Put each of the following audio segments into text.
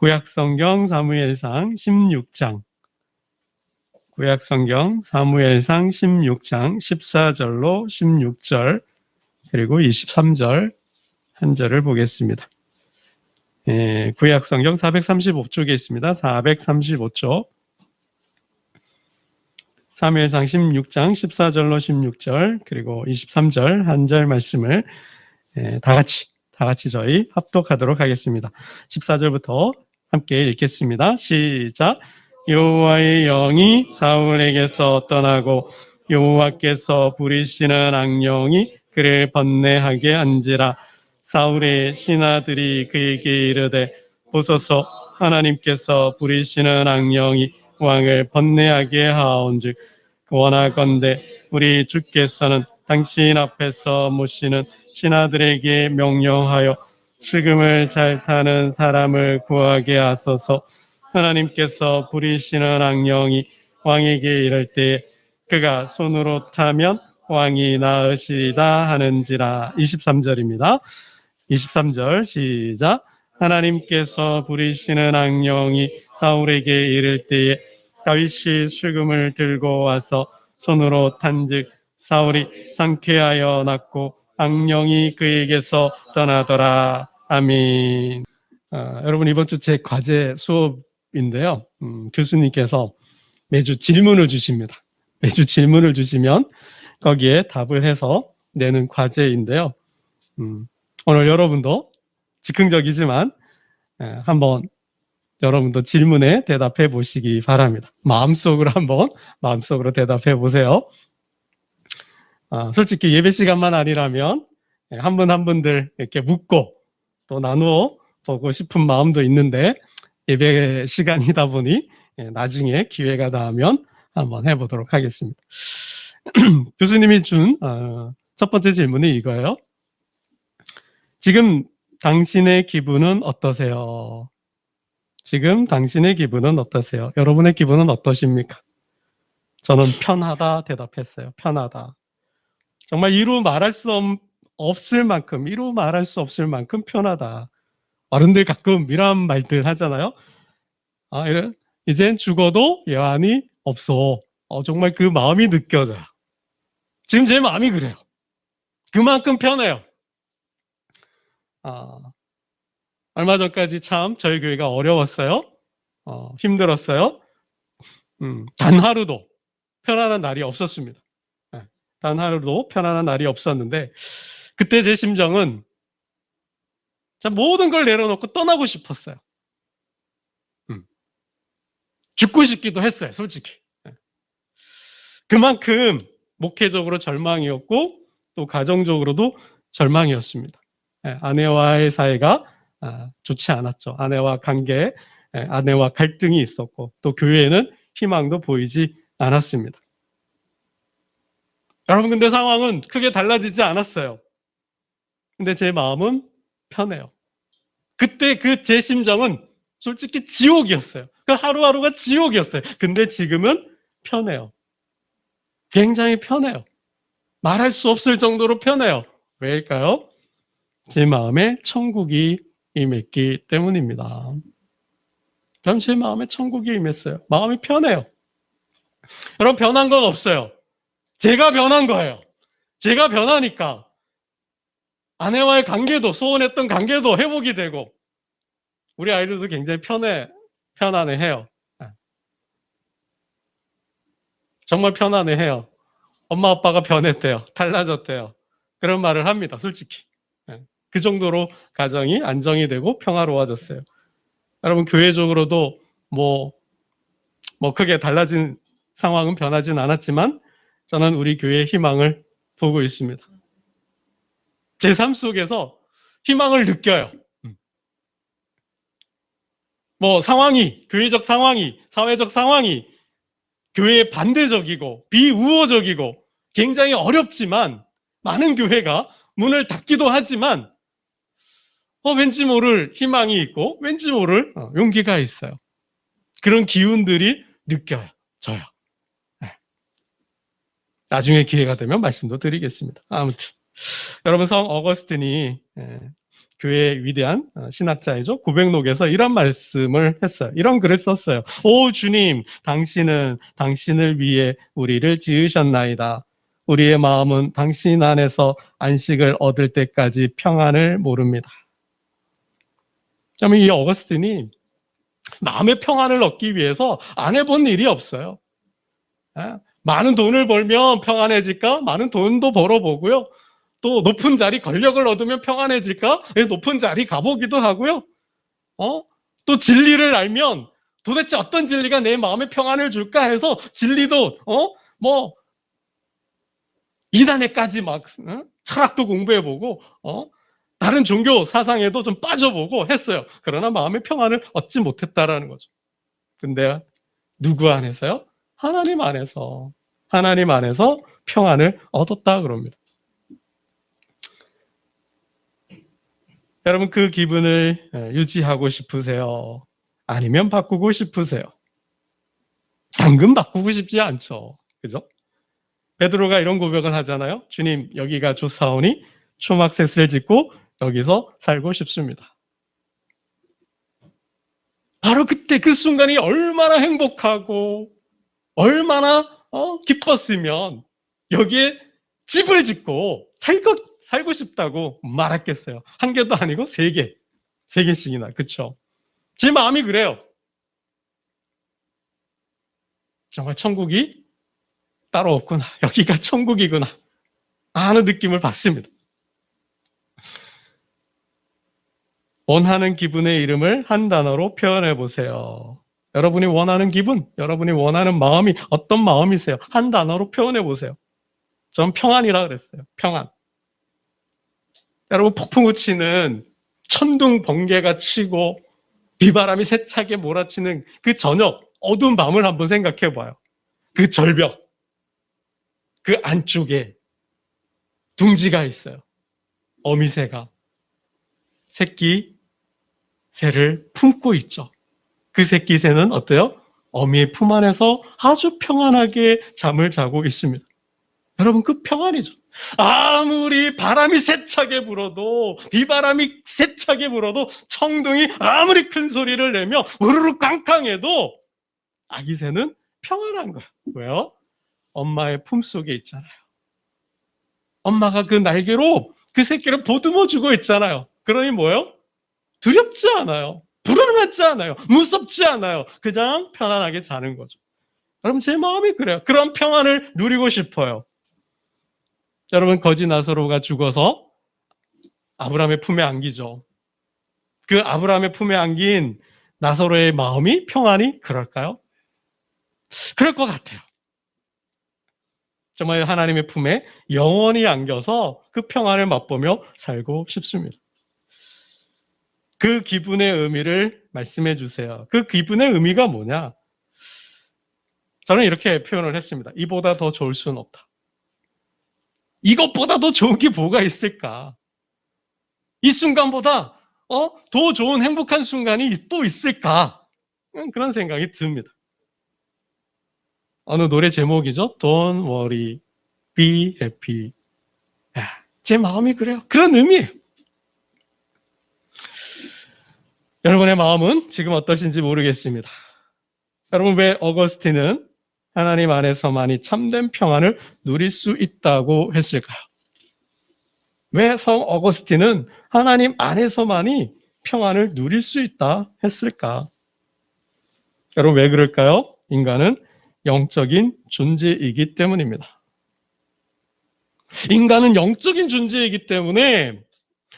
구약성경 사무엘상 16장, 구약성경 사무엘상 16장 14절로 16절 그리고 23절 한 절을 보겠습니다. 구약성경 435쪽에 있습니다. 435쪽 사무엘상 16장 14절로 16절 그리고 23절 한 절 말씀을 다 같이 저희 합독하도록 하겠습니다. 14절부터 함께 읽겠습니다. 시작. 여호와의 영이 사울에게서 떠나고 여호와께서 부리시는 악령이 그를 번뇌하게 한지라. 사울의 신하들이 그에게 이르되 보소서, 하나님께서 부리시는 악령이 왕을 번뇌하게 하온즉 원하건대 우리 주께서는 당신 앞에서 모시는 신하들에게 명령하여 식음을 잘 타는 사람을 구하게 하소서. 하나님께서 부리시는 악령이 왕에게 이를 때 그가 손으로 타면 왕이 나으시리다 하는지라. 23절입니다. 23절 시작. 하나님께서 부리시는 악령이 사울에게 이를 때에 다윗이 수금을 들고 와서 손으로 탄즉 사울이 상쾌하여 났고 악령이 그에게서 떠나더라. 아멘. 여러분, 이번 주 제 과제 수업인데요. 교수님께서 매주 질문을 주십니다. 매주 질문을 주시면 거기에 답을 해서 내는 과제인데요. 오늘 여러분도 즉흥적이지만 한번 여러분도 질문에 대답해 보시기 바랍니다. 마음속으로 대답해 보세요. 솔직히 예배 시간만 아니라면 한 분 한 분들 이렇게 묻고 또 나누어 보고 싶은 마음도 있는데 예배 시간이다 보니 나중에 기회가 닿으면 한번 해보도록 하겠습니다. 교수님이 준 첫 번째 질문이 이거예요. 지금 당신의 기분은 어떠세요? 지금 당신의 기분은 어떠세요? 여러분의 기분은 어떠십니까? 저는 편하다 대답했어요. 편하다. 정말 이루 말할 수 없을 만큼 편하다. 어른들 가끔 이런 말들 하잖아요. 이젠 죽어도 여한이 없어. 정말 그 마음이 느껴져요. 지금 제 마음이 그래요. 그만큼 편해요. 얼마 전까지 참 저희 교회가 어려웠어요. 힘들었어요. 단 하루도 편안한 날이 없었습니다. 단 하루도 편안한 날이 없었는데 그때 제 심정은 모든 걸 내려놓고 떠나고 싶었어요. 죽고 싶기도 했어요, 솔직히. 그만큼 목회적으로 절망이었고 또 가정적으로도 절망이었습니다. 아내와의 사이가 좋지 않았죠. 아내와 갈등이 있었고 또 교회에는 희망도 보이지 않았습니다. 여러분, 근데 상황은 크게 달라지지 않았어요. 근데 제 마음은 편해요. 그때 제 심정은 솔직히 지옥이었어요. 그 하루하루가 지옥이었어요. 근데 지금은 편해요. 굉장히 편해요. 말할 수 없을 정도로 편해요. 왜일까요? 제 마음에 천국이 임했기 때문입니다. 그럼 제 마음에 천국이 임했어요. 마음이 편해요. 여러분, 변한 건 없어요. 제가 변한 거예요. 제가 변하니까 아내와의 관계도, 소원했던 관계도 회복이 되고 우리 아이들도 굉장히 편안해해요. 정말 편안해해요. 엄마 아빠가 변했대요. 달라졌대요. 그런 말을 합니다. 솔직히. 그 정도로 가정이 안정이 되고 평화로워졌어요. 여러분, 교회적으로도 뭐 크게 달라진 상황은 변하진 않았지만 저는 우리 교회의 희망을 보고 있습니다. 제 삶 속에서 희망을 느껴요. 교회적 상황이, 사회적 상황이 교회에 반대적이고 비우호적이고 굉장히 어렵지만 많은 교회가 문을 닫기도 하지만 왠지 모를 희망이 있고 왠지 모를 용기가 있어요. 그런 기운들이 느껴요. 저요. 나중에 기회가 되면 말씀도 드리겠습니다. 아무튼 여러분, 성 어거스틴이 교회의 위대한 신학자이죠. 고백록에서 이런 말씀을 했어요. 이런 글을 썼어요. 오 주님, 당신은 당신을 위해 우리를 지으셨나이다. 우리의 마음은 당신 안에서 안식을 얻을 때까지 평안을 모릅니다. 그러면 이 어거스틴이 마음의 평안을 얻기 위해서 안 해본 일이 없어요. 많은 돈을 벌면 평안해질까? 많은 돈도 벌어보고요. 또 높은 자리, 권력을 얻으면 평안해질까? 높은 자리 가보기도 하고요. 또 진리를 알면 도대체 어떤 진리가 내 마음에 평안을 줄까 해서 진리도 이단에까지 막 철학도 공부해보고 다른 종교 사상에도 좀 빠져보고 했어요. 그러나 마음의 평안을 얻지 못했다라는 거죠. 근데 누구 안에서요? 하나님 안에서 평안을 얻었다 그럽니다. 여러분 그 기분을 유지하고 싶으세요? 아니면 바꾸고 싶으세요? 당근 바꾸고 싶지 않죠. 그죠? 베드로가 이런 고백을 하잖아요. 주님, 여기가 좋사오니 초막셋을 짓고 여기서 살고 싶습니다. 바로 그때 그 순간이 얼마나 행복하고 얼마나 기뻤으면 여기에 집을 짓고 살고 싶다고 말했겠어요. 한 개도 아니고 세 개씩이나. 그쵸? 제 마음이 그래요. 정말 천국이 따로 없구나. 여기가 천국이구나 하는 느낌을 받습니다. 원하는 기분의 이름을 한 단어로 표현해 보세요. 여러분이 원하는 기분, 여러분이 원하는 마음이 어떤 마음이세요? 한 단어로 표현해 보세요. 전 평안이라 그랬어요. 평안. 여러분 폭풍우 치는 천둥 번개가 치고 비바람이 세차게 몰아치는 그 저녁 어두운 밤을 한번 생각해 봐요. 그 절벽, 그 안쪽에 둥지가 있어요. 어미새가 새끼 새를 품고 있죠. 그 새끼 새는 어때요? 어미의 품 안에서 아주 평안하게 잠을 자고 있습니다. 여러분 그 평안이죠. 아무리 바람이 세차게 불어도 비바람이 세차게 불어도 청둥이 아무리 큰 소리를 내며 우르르 깡깡해도 아기 새는 평안한 거예요. 왜요? 엄마의 품속에 있잖아요. 엄마가 그 날개로 그 새끼를 보듬어 주고 있잖아요. 그러니 뭐예요? 두렵지 않아요. 불안하지 않아요. 무섭지 않아요. 그냥 편안하게 자는 거죠. 여러분 제 마음이 그래요. 그런 평안을 누리고 싶어요. 여러분 거지 나사로가 죽어서 아브라함의 품에 안기죠. 그 아브라함의 품에 안긴 나사로의 마음이 평안이 그럴까요? 그럴 것 같아요. 정말 하나님의 품에 영원히 안겨서 그 평안을 맛보며 살고 싶습니다. 그 기분의 의미를 말씀해 주세요. 그 기분의 의미가 뭐냐? 저는 이렇게 표현을 했습니다. 이보다 더 좋을 수는 없다. 이것보다 더 좋은 게 뭐가 있을까? 이 순간보다 더 좋은 행복한 순간이 또 있을까? 그런 생각이 듭니다. 어느 노래 제목이죠? Don't worry, be happy. 제 마음이 그래요. 그런 의미예요. 여러분의 마음은 지금 어떠신지 모르겠습니다. 여러분 왜 어거스틴은 하나님 안에서만이 참된 평안을 누릴 수 있다고 했을까요? 왜 성 어거스틴은 하나님 안에서만이 평안을 누릴 수 있다 했을까? 여러분 왜 그럴까요? 인간은 영적인 존재이기 때문입니다. 인간은 영적인 존재이기 때문에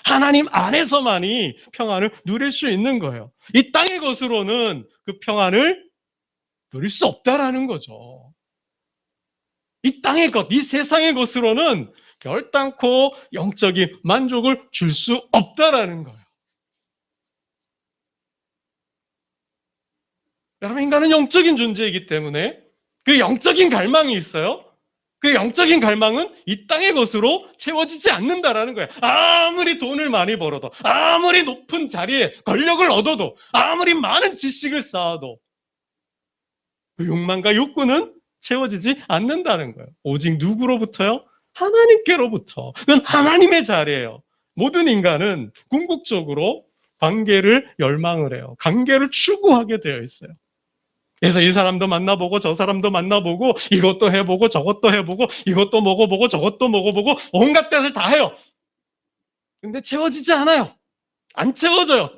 하나님 안에서만이 평안을 누릴 수 있는 거예요. 이 땅의 것으로는 그 평안을 누릴 수 없다라는 거죠. 이 땅의 것, 이 세상의 것으로는 결단코 영적인 만족을 줄 수 없다라는 거예요. 여러분 인간은 영적인 존재이기 때문에 그 영적인 갈망이 있어요. 그 영적인 갈망은 이 땅의 것으로 채워지지 않는다라는 거예요. 아무리 돈을 많이 벌어도, 아무리 높은 자리에 권력을 얻어도, 아무리 많은 지식을 쌓아도 그 욕망과 욕구는 채워지지 않는다는 거예요. 오직 누구로부터요? 하나님께로부터. 그건 하나님의 자리예요. 모든 인간은 궁극적으로 관계를 열망을 해요. 관계를 추구하게 되어 있어요. 그래서 이 사람도 만나보고 저 사람도 만나보고 이것도 해보고 저것도 해보고 이것도 먹어보고 저것도 먹어보고 온갖 뜻을 다 해요. 근데 채워지지 않아요. 안 채워져요.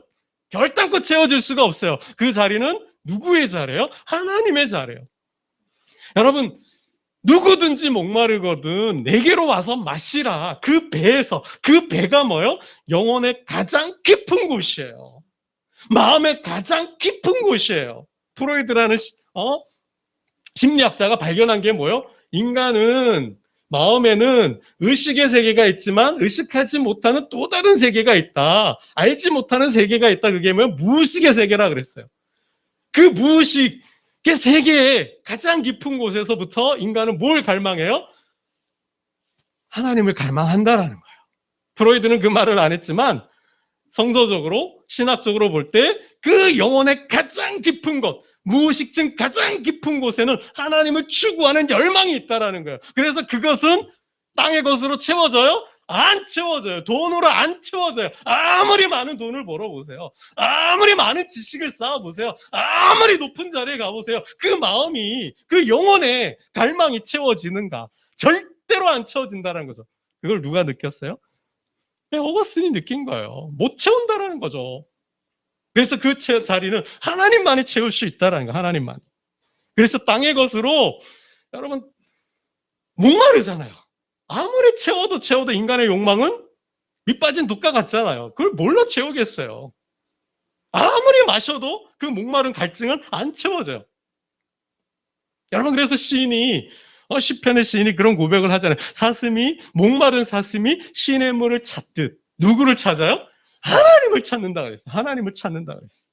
결단코 채워질 수가 없어요. 그 자리는 누구의 자리예요? 하나님의 자리예요. 여러분, 누구든지 목마르거든 내게로 와서 마시라. 그 배에서, 그 배가 뭐예요? 영혼의 가장 깊은 곳이에요. 마음의 가장 깊은 곳이에요. 프로이드라는 심리학자가 발견한 게 뭐예요? 인간은 마음에는 의식의 세계가 있지만 의식하지 못하는 또 다른 세계가 있다. 알지 못하는 세계가 있다. 그게 뭐예요? 무의식의 세계라 그랬어요. 그 무의식의 세계의 가장 깊은 곳에서부터 인간은 뭘 갈망해요? 하나님을 갈망한다라는 거예요. 프로이드는 그 말을 안 했지만 성서적으로 신학적으로 볼 때 그 영혼의 가장 깊은 곳, 무의식층 가장 깊은 곳에는 하나님을 추구하는 열망이 있다라는 거예요. 그래서 그것은 땅의 것으로 채워져요? 안 채워져요. 돈으로 안 채워져요. 아무리 많은 돈을 벌어보세요. 아무리 많은 지식을 쌓아보세요. 아무리 높은 자리에 가보세요. 그 마음이, 그 영혼의 갈망이 채워지는가? 절대로 안 채워진다는 거죠. 그걸 누가 느꼈어요? 어거스틴이 느낀 거예요. 못 채운다라는 거죠. 그래서 그 자리는 하나님만이 채울 수 있다라는 거예요. 하나님만. 그래서 땅의 것으로 여러분 목마르잖아요. 아무리 채워도 인간의 욕망은 밑빠진 독과 같잖아요. 그걸 뭘로 채우겠어요? 아무리 마셔도 그 목마른 갈증은 안 채워져요. 여러분, 그래서 시인이 시편의 시인이 그런 고백을 하잖아요. 목마른 사슴이 시냇물을 찾듯 누구를 찾아요? 하나님을 찾는다 그랬어요. 하나님을 찾는다 그랬어요.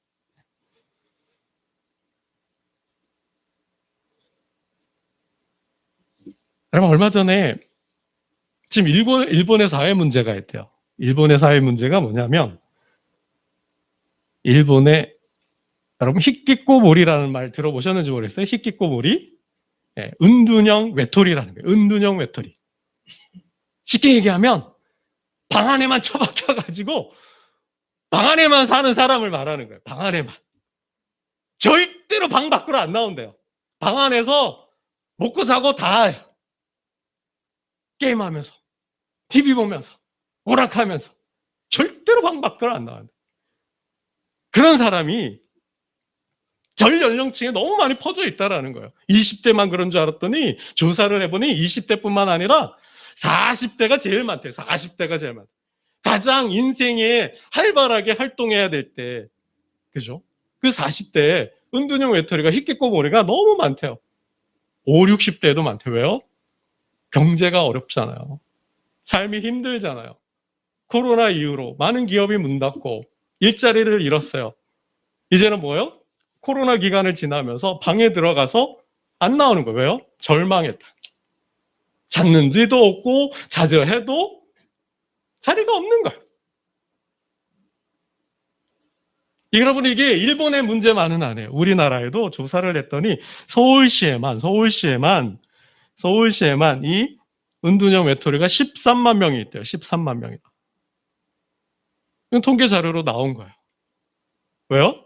여러분, 얼마 전에 지금 일본의 사회 문제가 있대요. 일본의 사회 문제가 뭐냐면 일본의 여러분 히키코모리라는 말 들어보셨는지 모르겠어요. 히키코모리, 은둔형 외톨이라는 거예요. 은둔형 외톨이. 쉽게 얘기하면 방 안에만 처박혀가지고 방 안에만 사는 사람을 말하는 거예요. 방 안에만. 절대로 방 밖으로 안 나온대요. 방 안에서 먹고 자고 다 해요. 게임하면서, TV 보면서, 오락하면서 절대로 방 밖으로 안 나와요. 그런 사람이 전 연령층에 너무 많이 퍼져 있다라는 거예요. 20대만 그런 줄 알았더니 조사를 해보니 20대뿐만 아니라 40대가 제일 많대요. 40대가 제일 많대요. 가장 인생에 활발하게 활동해야 될 때, 그죠? 그 40대에 은둔형 외톨이가 히키코모리가 너무 많대요. 5, 60대도 많대요. 왜요? 경제가 어렵잖아요. 삶이 힘들잖아요. 코로나 이후로 많은 기업이 문 닫고 일자리를 잃었어요. 이제는 뭐예요? 코로나 기간을 지나면서 방에 들어가서 안 나오는 거예요. 왜요? 절망했다. 찾는 데도 없고 자저해도 자리가 없는 거예요. 여러분, 이게 일본의 문제만은 아니에요. 우리나라에도 조사를 했더니 서울시에만 이 은둔형 외톨이가 13만 명이 있대요. 13만 명이다. 이건 통계 자료로 나온 거예요. 왜요?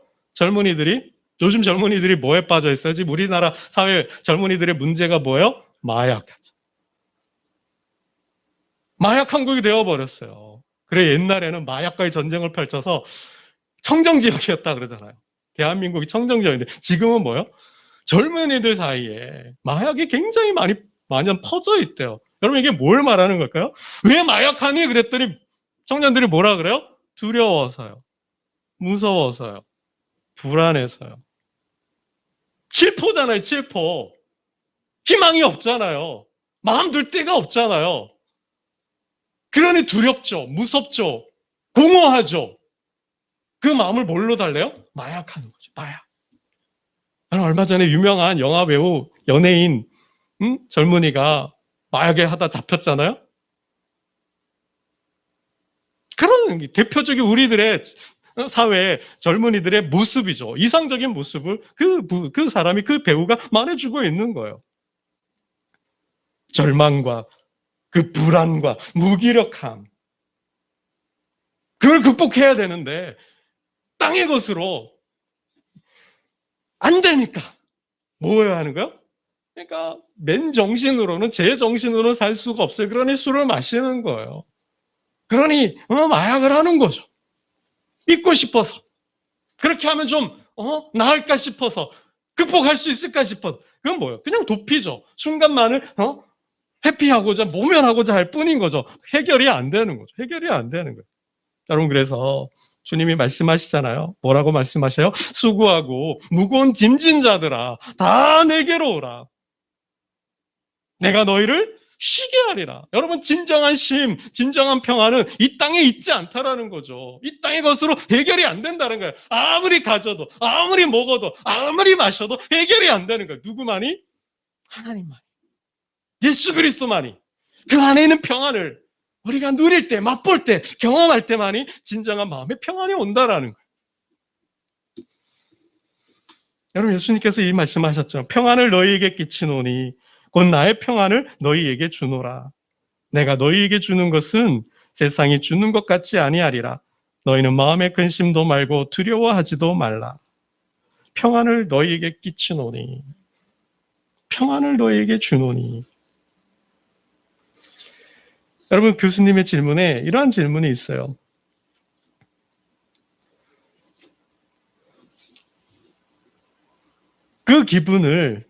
요즘 젊은이들이 뭐에 빠져 있어요? 지금 우리나라 사회 젊은이들의 문제가 뭐예요? 마약 한국이 되어버렸어요. 그래, 옛날에는 마약과의 전쟁을 펼쳐서 청정지역이었다 그러잖아요. 대한민국이 청정지역인데 지금은 뭐예요? 젊은이들 사이에 마약이 굉장히 많이 퍼져 있대요. 여러분, 이게 뭘 말하는 걸까요? 왜 마약하니? 그랬더니 청년들이 뭐라 그래요? 두려워서요. 무서워서요. 불안해서요. 칠포잖아요, 칠포. 희망이 없잖아요. 마음 둘 데가 없잖아요. 그러니 두렵죠. 무섭죠. 공허하죠. 그 마음을 뭘로 달래요? 마약하는 거죠. 마약. 얼마 전에 유명한 영화배우, 연예인, 젊은이가 마약에 하다 잡혔잖아요. 그런 대표적인 우리들의 사회 젊은이들의 모습이죠. 이상적인 모습을 그 사람이, 그 배우가 말해주고 있는 거예요. 절망과 그 불안과 무기력함. 그걸 극복해야 되는데 땅의 것으로 안 되니까 뭐 해야 하는 거야? 그러니까 맨 정신으로는, 제 정신으로는 살 수가 없어요. 그러니 술을 마시는 거예요. 그러니 마약을 하는 거죠. 잊고 싶어서. 그렇게 하면 좀 나을까 싶어서, 극복할 수 있을까 싶어서. 그건 뭐예요? 그냥 도피죠. 순간만을 회피하고자, 모면하고자 할 뿐인 거죠. 해결이 안 되는 거죠. 해결이 안 되는 거예요. 여러분, 그래서 주님이 말씀하시잖아요. 뭐라고 말씀하셔요? 수고하고 무거운 짐진 자들아, 다 내게로 오라. 내가 너희를 쉬게 하리라. 여러분, 진정한 쉼, 진정한 평화는 이 땅에 있지 않다라는 거죠. 이 땅의 것으로 해결이 안 된다는 거예요. 아무리 가져도, 아무리 먹어도, 아무리 마셔도 해결이 안 되는 거예요. 누구만이? 하나님만이. 예수 그리스도만이. 그 안에 있는 평안을 우리가 누릴 때, 맛볼 때, 경험할 때만이 진정한 마음의 평안이 온다라는 거예요. 여러분, 예수님께서 이 말씀하셨죠. 평안을 너희에게 끼치노니 곧 나의 평안을 너희에게 주노라. 내가 너희에게 주는 것은 세상이 주는 것 같지 아니하리라. 너희는 마음에 근심도 말고 두려워하지도 말라. 평안을 너희에게 끼치노니, 평안을 너희에게 주노니. 여러분, 교수님의 질문에 이러한 질문이 있어요. 그 기분을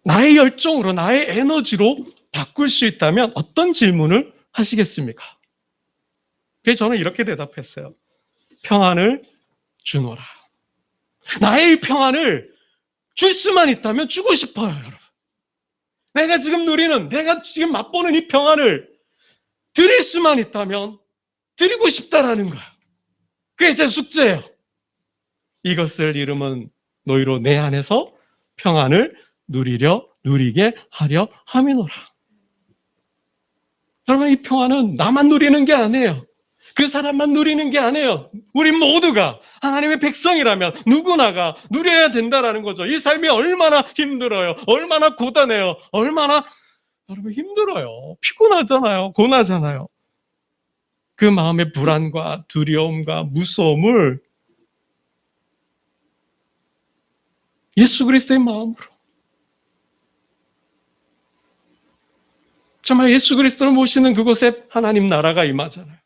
나의 열정으로, 나의 에너지로 바꿀 수 있다면 어떤 질문을 하시겠습니까? 그래서 저는 이렇게 대답했어요. 평안을 주노라. 나의 평안을 줄 수만 있다면 주고 싶어요, 여러분. 내가 지금 누리는, 내가 지금 맛보는 이 평안을 드릴 수만 있다면 드리고 싶다라는 거예요. 그게 제 숙제예요. 이것을 이름은 너희로 내 안에서 평안을 누리게 하려 함이노라. 여러분, 이 평안은 나만 누리는 게 아니에요. 그 사람만 누리는 게 아니에요. 우리 모두가 하나님의 백성이라면 누구나가 누려야 된다라는 거죠. 이 삶이 얼마나 힘들어요. 얼마나 고단해요. 얼마나 여러분 힘들어요. 피곤하잖아요. 고나잖아요. 그 마음의 불안과 두려움과 무서움을 예수 그리스도의 마음으로, 정말 예수 그리스도를 모시는 그곳에 하나님 나라가 임하잖아요.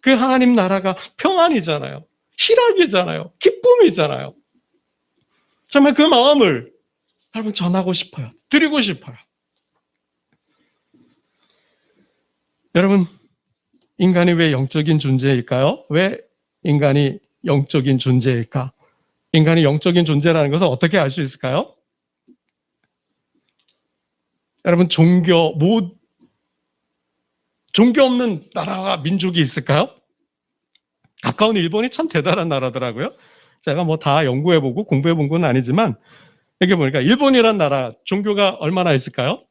그 하나님 나라가 평안이잖아요. 희락이잖아요. 기쁨이잖아요. 정말 그 마음을 여러분 전하고 싶어요. 드리고 싶어요. 여러분, 인간이 왜 영적인 존재일까요? 왜 인간이 영적인 존재일까? 인간이 영적인 존재라는 것을 어떻게 알 수 있을까요? 여러분, 종교 없는 나라와 민족이 있을까요? 가까운 일본이 참 대단한 나라더라고요. 제가 뭐 다 연구해보고 공부해본 건 아니지만 여기 보니까 일본이란 나라 종교가 얼마나 있을까요?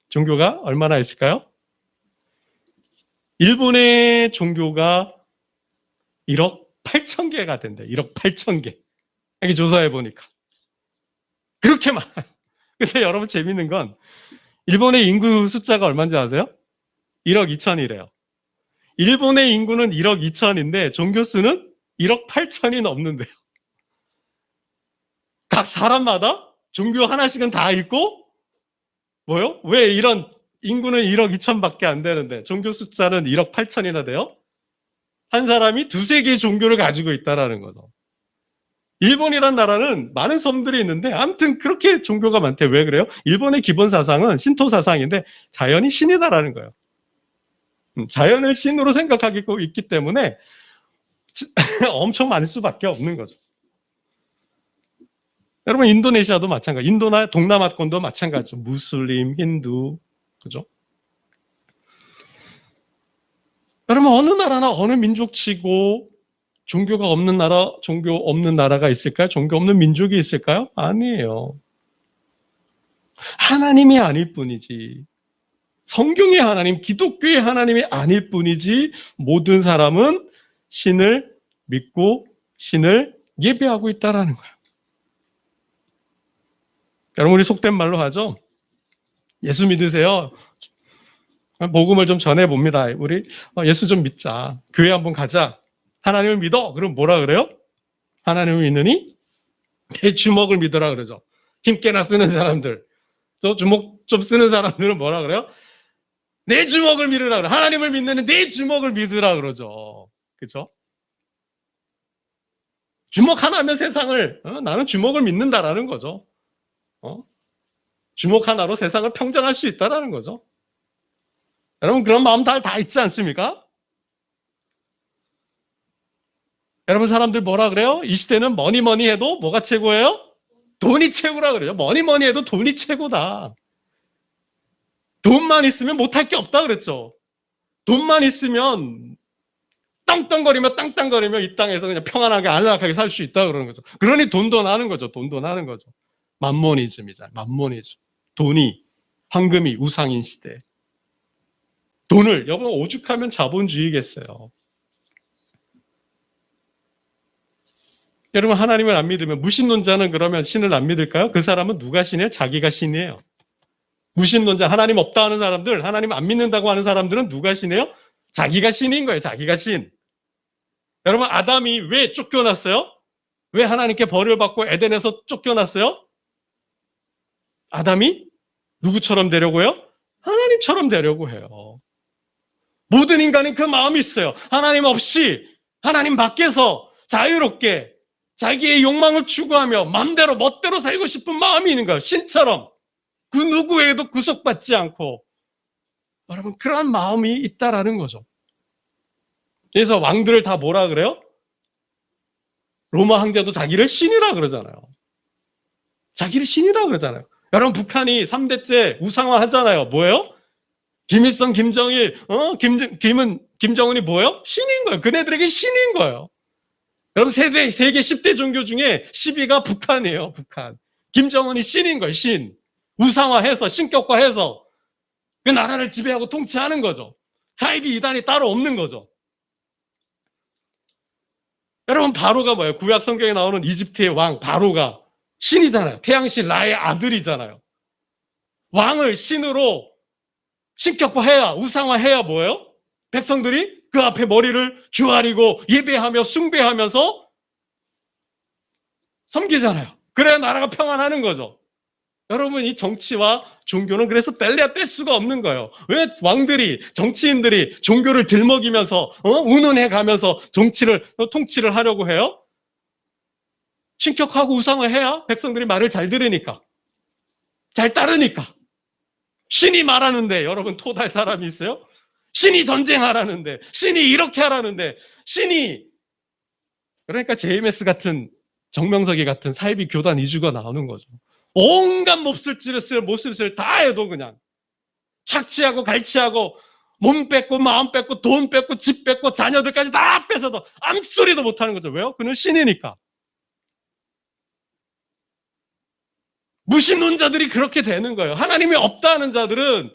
종교가 얼마나 있을까요? 일본의 종교가 1억 8천 개가 된대요. 1억 8천 개. 여기 조사해보니까. 그렇게 많아요. 근데 여러분 재밌는 건 일본의 인구 숫자가 얼마인지 아세요? 1억 2천이래요. 일본의 인구는 1억 2천인데 종교 수는 1억 8천이 넘는데요. 각 사람마다 종교 하나씩은 다 있고 뭐요? 왜 이런 인구는 1억 2천밖에 안 되는데 종교 숫자는 1억 8천이나 돼요? 한 사람이 두세 개의 종교를 가지고 있다라는 거죠. 일본이란 나라는 많은 섬들이 있는데 아무튼 그렇게 종교가 많대. 왜 그래요? 일본의 기본 사상은 신토 사상인데 자연이 신이다라는 거예요. 자연을 신으로 생각하고 있기 때문에 엄청 많을 수밖에 없는 거죠. 여러분, 인도네시아도 마찬가지. 인도나 동남아권도 마찬가지죠. 무슬림, 힌두, 그죠? 여러분, 어느 나라나 어느 민족치고 종교가 없는 나라, 종교 없는 나라가 있을까요? 종교 없는 민족이 있을까요? 아니에요. 하나님이 아닐 뿐이지. 성경의 하나님, 기독교의 하나님이 아닐 뿐이지 모든 사람은 신을 믿고 신을 예배하고 있다라는 거예요. 여러분, 우리 속된 말로 하죠. 예수 믿으세요. 복음을 좀 전해봅니다. 우리 예수 좀 믿자. 교회 한번 가자. 하나님을 믿어. 그럼 뭐라 그래요? 하나님을 믿느니 내 주먹을 믿으라 그러죠. 힘께나 쓰는 사람들. 또 주먹 좀 쓰는 사람들은 뭐라 그래요? 내 주먹을 믿으라 그래. 하나님을 믿는 내 주먹을 믿으라 그러죠. 그렇죠? 주먹 하나면 세상을 나는 주먹을 믿는다라는 거죠. 주먹 하나로 세상을 평정할 수 있다라는 거죠. 여러분 그런 마음 다 있지 않습니까? 여러분 사람들 뭐라 그래요? 이 시대는 뭐니 해도 뭐가 최고예요? 돈이 최고라 그래요. 뭐니 해도 돈이 최고다. 돈만 있으면 못할 게 없다 그랬죠. 돈만 있으면 땅땅거리며 이 땅에서 그냥 평안하게 안락하게 살 수 있다 그러는 거죠. 그러니 돈도 나는 거죠. 돈도 나는 거죠. 만모니즘이잖아요. 만모니즘. 돈이 황금이 우상인 시대. 돈을 여러분 오죽하면 자본주의겠어요. 여러분 하나님을 안 믿으면 무신론자는 그러면 신을 안 믿을까요? 그 사람은 누가 신이에요? 자기가 신이에요. 무신론자 하나님 없다 하는 사람들, 하나님 안 믿는다고 하는 사람들은 누가 신이에요? 자기가 신인 거예요. 자기가 신. 여러분 아담이 왜 쫓겨났어요? 왜 하나님께 벌을 받고 에덴에서 쫓겨났어요? 아담이 누구처럼 되려고요? 하나님처럼 되려고 해요. 모든 인간은 그 마음이 있어요. 하나님 없이 하나님 밖에서 자유롭게 자기의 욕망을 추구하며 마음대로 멋대로 살고 싶은 마음이 있는 거예요. 신처럼 그 누구에게도 구속받지 않고. 여러분 그러한 마음이 있다라는 거죠. 그래서 왕들을 다 뭐라 그래요? 로마 황제도 자기를 신이라 그러잖아요. 자기를 신이라 그러잖아요. 여러분 북한이 3대째 우상화 하잖아요. 뭐예요? 김일성, 김정일, 김정은이 뭐예요? 신인 거예요. 그네들에게 신인 거예요. 여러분 세계 10대 종교 중에 10위가 북한이에요. 북한. 김정은이 신인 거예요. 신. 우상화해서 신격화해서 그 나라를 지배하고 통치하는 거죠. 사이비 이단이 따로 없는 거죠. 여러분 바로가 뭐예요? 구약 성경에 나오는 이집트의 왕 바로가 신이잖아요. 태양신 라의 아들이잖아요. 왕을 신으로 신격화해야 우상화해야 뭐예요? 백성들이 그 앞에 머리를 주아리고 예배하며 숭배하면서 섬기잖아요. 그래야 나라가 평안하는 거죠. 여러분 이 정치와 종교는 그래서 뗄래야 뗄 수가 없는 거예요. 왜 왕들이 정치인들이 종교를 들먹이면서 운운해 가면서 통치를 하려고 해요? 신격하고 우상화해야 백성들이 말을 잘 들으니까 잘 따르니까. 신이 말하는데 여러분 토달 사람이 있어요? 신이 전쟁하라는데 신이 이렇게 하라는데 신이 그러니까 JMS 같은 정명석이 같은 사이비 교단 이주가 나오는 거죠. 온갖 몹쓸 다 해도 그냥 착취하고 갈취하고 몸 뺏고 마음 뺏고 돈 뺏고 집 뺏고 자녀들까지 다 뺏어도 아무 소리도 못하는 거죠. 왜요? 그는 신이니까. 무신론자들이 그렇게 되는 거예요. 하나님이 없다 하는 자들은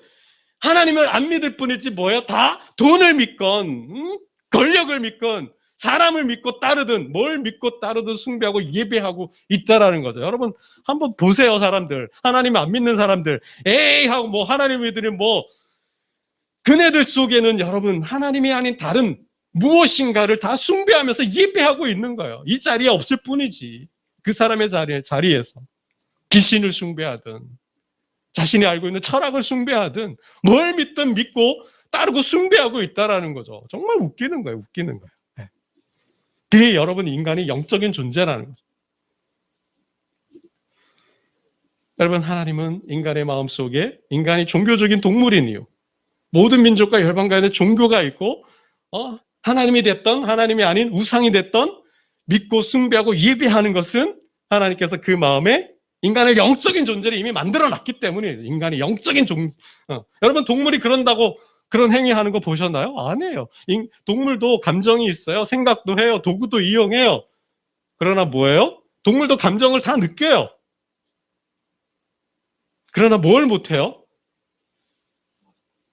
하나님을 안 믿을 뿐이지 뭐예요? 다 돈을 믿건 권력을 믿건 사람을 믿고 따르든 뭘 믿고 따르든 숭배하고 예배하고 있다라는 거죠. 여러분 한번 보세요. 사람들 하나님 안 믿는 사람들 에이 하고 뭐 하나님 믿으니 뭐 그네들 속에는 여러분 하나님이 아닌 다른 무엇인가를 다 숭배하면서 예배하고 있는 거예요. 이 자리에 없을 뿐이지. 그 사람의 자리에서 귀신을 숭배하든 자신이 알고 있는 철학을 숭배하든 뭘 믿든 믿고 따르고 숭배하고 있다라는 거죠. 정말 웃기는 거예요. 웃기는 거예요. 네. 그게 여러분 인간이 영적인 존재라는 거죠. 여러분 하나님은 인간의 마음속에 인간이 종교적인 동물인 이유 모든 민족과 열방 간에 종교가 있고 하나님이 됐던 하나님이 아닌 우상이 됐던 믿고 숭배하고 예배하는 것은 하나님께서 그 마음에 인간을 영적인 존재를 이미 만들어놨기 때문에 인간이 영적인 여러분 동물이 그런다고 그런 행위하는 거 보셨나요? 아니에요. 동물도 감정이 있어요. 생각도 해요. 도구도 이용해요. 그러나 뭐예요? 동물도 감정을 다 느껴요. 그러나 뭘 못해요?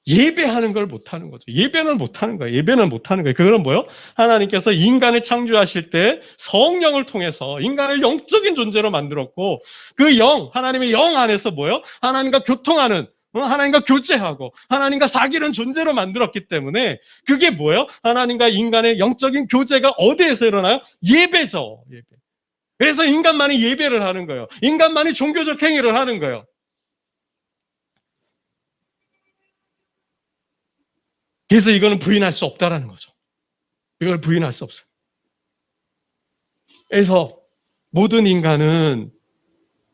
예배하는 걸 못하는 거죠. 예배는 못하는 거예요. 예배는 못하는 거예요. 그거는 뭐예요? 하나님께서 인간을 창조하실 때 성령을 통해서 인간을 영적인 존재로 만들었고 그 영, 하나님의 영 안에서 뭐예요? 하나님과 교통하는 하나님과 교제하고 하나님과 사귀는 존재로 만들었기 때문에 그게 뭐예요? 하나님과 인간의 영적인 교제가 어디에서 일어나요? 예배죠. 예배. 그래서 인간만이 예배를 하는 거예요. 인간만이 종교적 행위를 하는 거예요. 그래서 이거는 부인할 수 없다라는 거죠. 이걸 부인할 수 없어요. 그래서 모든 인간은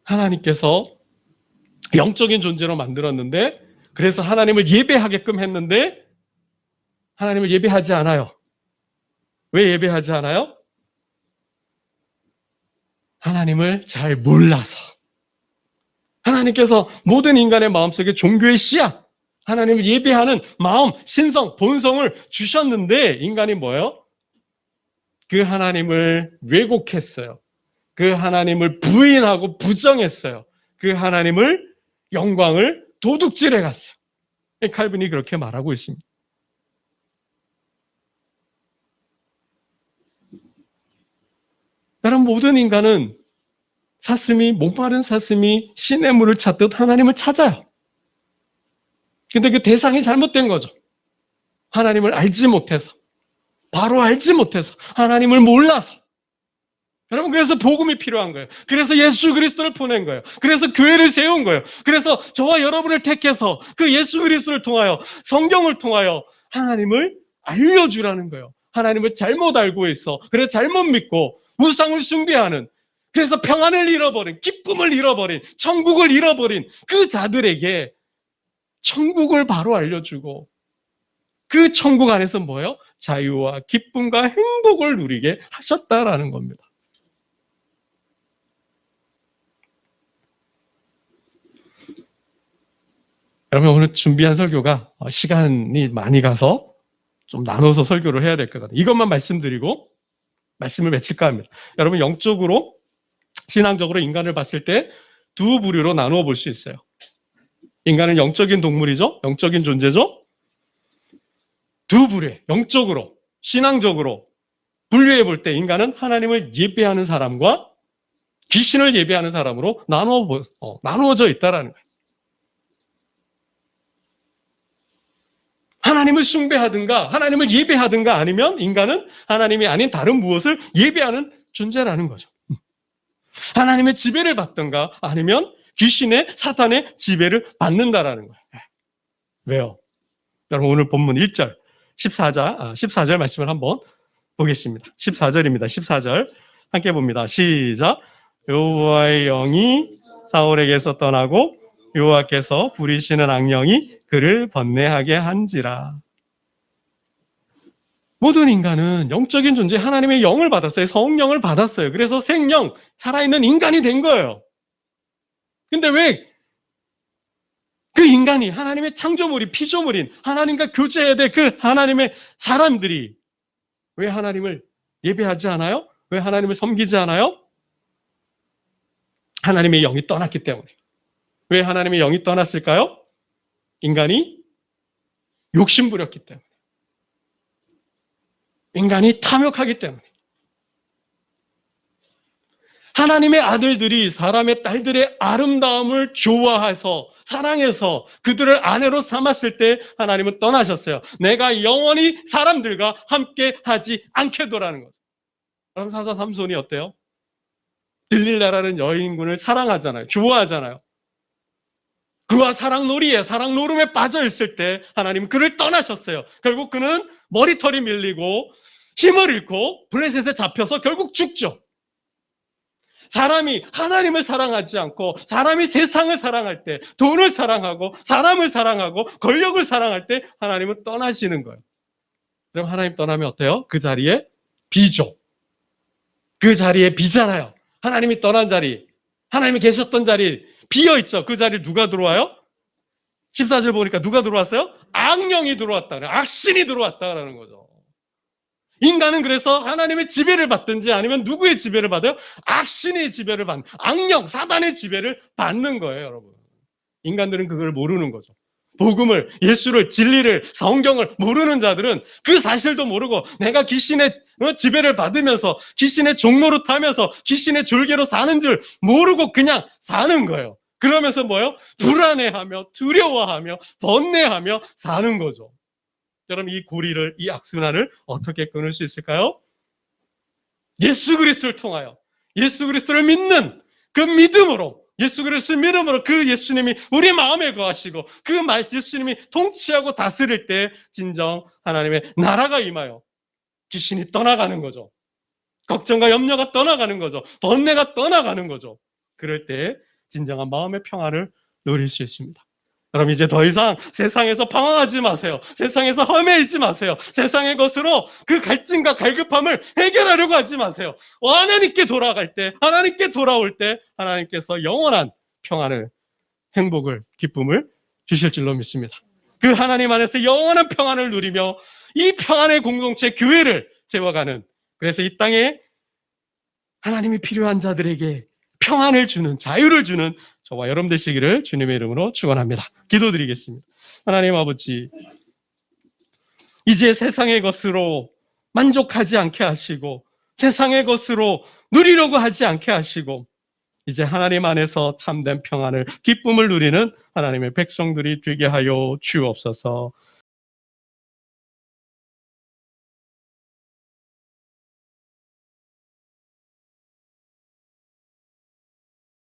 하나님께서 영적인 존재로 만들었는데, 그래서 하나님을 예배하게끔 했는데 하나님을 예배하지 않아요. 왜 예배하지 않아요? 하나님을 잘 몰라서. 하나님께서 모든 인간의 마음속에 종교의 씨앗, 하나님을 예배하는 마음, 신성, 본성을 주셨는데 인간이 뭐예요? 그 하나님을 왜곡했어요. 그 하나님을 부인하고 부정했어요. 그 하나님을 영광을 도둑질해 갔어요. 칼빈이 그렇게 말하고 있습니다. 여러분, 모든 인간은 목마른 사슴이 시냇물을 찾듯 하나님을 찾아요. 근데 그 대상이 잘못된 거죠. 하나님을 알지 못해서, 바로 알지 못해서, 하나님을 몰라서. 여러분, 그래서 복음이 필요한 거예요. 그래서 예수 그리스도를 보낸 거예요. 그래서 교회를 세운 거예요. 그래서 저와 여러분을 택해서 그 예수 그리스도를 통하여, 성경을 통하여 하나님을 알려주라는 거예요. 하나님을 잘못 알고 있어. 그래서 잘못 믿고 우상을 숭배하는, 그래서 평안을 잃어버린, 기쁨을 잃어버린, 천국을 잃어버린 그 자들에게 천국을 바로 알려주고, 그 천국 안에서 뭐예요? 자유와 기쁨과 행복을 누리게 하셨다라는 겁니다. 여러분, 오늘 준비한 설교가 시간이 많이 가서 좀 나눠서 설교를 해야 될 것 같아요. 이것만 말씀드리고 말씀을 맺힐까 합니다. 여러분, 영적으로, 신앙적으로 인간을 봤을 때 두 부류로 나누어 볼 수 있어요. 인간은 영적인 동물이죠. 영적인 존재죠. 두 부류에 영적으로, 신앙적으로 분류해 볼 때 인간은 하나님을 예배하는 사람과 귀신을 예배하는 사람으로 나누어져 있다라는 거예요. 하나님을 숭배하든가 하나님을 예배하든가, 아니면 인간은 하나님이 아닌 다른 무엇을 예배하는 존재라는 거죠. 하나님의 지배를 받든가 아니면 귀신의, 사탄의 지배를 받는다라는 거예요. 왜요? 여러분, 오늘 본문 1절 14절 말씀을 한번 보겠습니다. 14절입니다. 14절 함께 봅니다. 시작. 여호와의 영이 사울에게서 떠나고 여호와께서 부리시는 악령이 그를 번뇌하게 한지라. 모든 인간은 영적인 존재, 하나님의 영을 받았어요. 성령을 받았어요. 그래서 생명, 살아있는 인간이 된 거예요. 근데 왜 그 인간이, 하나님의 창조물이, 피조물인, 하나님과 교제해야 될 그 하나님의 사람들이 왜 하나님을 예배하지 않아요? 왜 하나님을 섬기지 않아요? 하나님의 영이 떠났기 때문에. 왜 하나님의 영이 떠났을까요? 인간이 욕심부렸기 때문에. 인간이 탐욕하기 때문에. 하나님의 아들들이 사람의 딸들의 아름다움을 좋아해서, 사랑해서 그들을 아내로 삼았을 때 하나님은 떠나셨어요. 내가 영원히 사람들과 함께 하지 않겠노라는 거죠. 그럼 사사 삼손이 어때요? 들릴라라는 여인군을 사랑하잖아요. 좋아하잖아요. 그와 사랑놀이에, 사랑노름에 빠져 있을 때 하나님은 그를 떠나셨어요. 결국 그는 머리털이 밀리고 힘을 잃고 블레셋에 잡혀서 결국 죽죠. 사람이 하나님을 사랑하지 않고 사람이 세상을 사랑할 때, 돈을 사랑하고 사람을 사랑하고 권력을 사랑할 때 하나님은 떠나시는 거예요. 그럼 하나님 떠나면 어때요? 그 자리에 비죠. 그 자리에 비잖아요. 하나님이 떠난 자리, 하나님이 계셨던 자리 비어있죠. 그 자리에 누가 들어와요? 14절 보니까 누가 들어왔어요? 악령이 들어왔다. 악신이 들어왔다라는 거죠. 인간은 그래서 하나님의 지배를 받든지 아니면 누구의 지배를 받아요? 악신의 지배를 받는, 악령, 사단의 지배를 받는 거예요, 여러분. 인간들은 그걸 모르는 거죠. 복음을, 예수를, 진리를, 성경을 모르는 자들은 그 사실도 모르고 내가 귀신의 지배를 받으면서 귀신의 종로로 타면서 귀신의 졸개로 사는 줄 모르고 그냥 사는 거예요. 그러면서 뭐요? 불안해하며 두려워하며 번뇌하며 사는 거죠. 여러분, 이 고리를, 이 악순환을 어떻게 끊을 수 있을까요? 예수 그리스도를 통하여, 예수 그리스도를 믿는 그 믿음으로, 예수 그리스도를 믿음으로 그 예수님이 우리 마음에 거하시고 그 예수님이 통치하고 다스릴 때 진정 하나님의 나라가 임하여 귀신이 떠나가는 거죠. 걱정과 염려가 떠나가는 거죠. 번뇌가 떠나가는 거죠. 그럴 때 진정한 마음의 평안을 누릴 수 있습니다. 그럼 이제 더 이상 세상에서 방황하지 마세요. 세상에서 험해지지 마세요. 세상의 것으로 그 갈증과 갈급함을 해결하려고 하지 마세요. 하나님께 돌아갈 때, 하나님께 돌아올 때 하나님께서 영원한 평안을, 행복을, 기쁨을 주실 줄로 믿습니다. 그 하나님 안에서 영원한 평안을 누리며 이 평안의 공동체 교회를 세워가는, 그래서 이 땅에 하나님이 필요한 자들에게 평안을 주는, 자유를 주는 저와 여러분 되시기를 주님의 이름으로 축원합니다. 기도드리겠습니다. 하나님 아버지, 이제 세상의 것으로 만족하지 않게 하시고 세상의 것으로 누리려고 하지 않게 하시고 이제 하나님 안에서 참된 평안을, 기쁨을 누리는 하나님의 백성들이 되게 하여 주옵소서.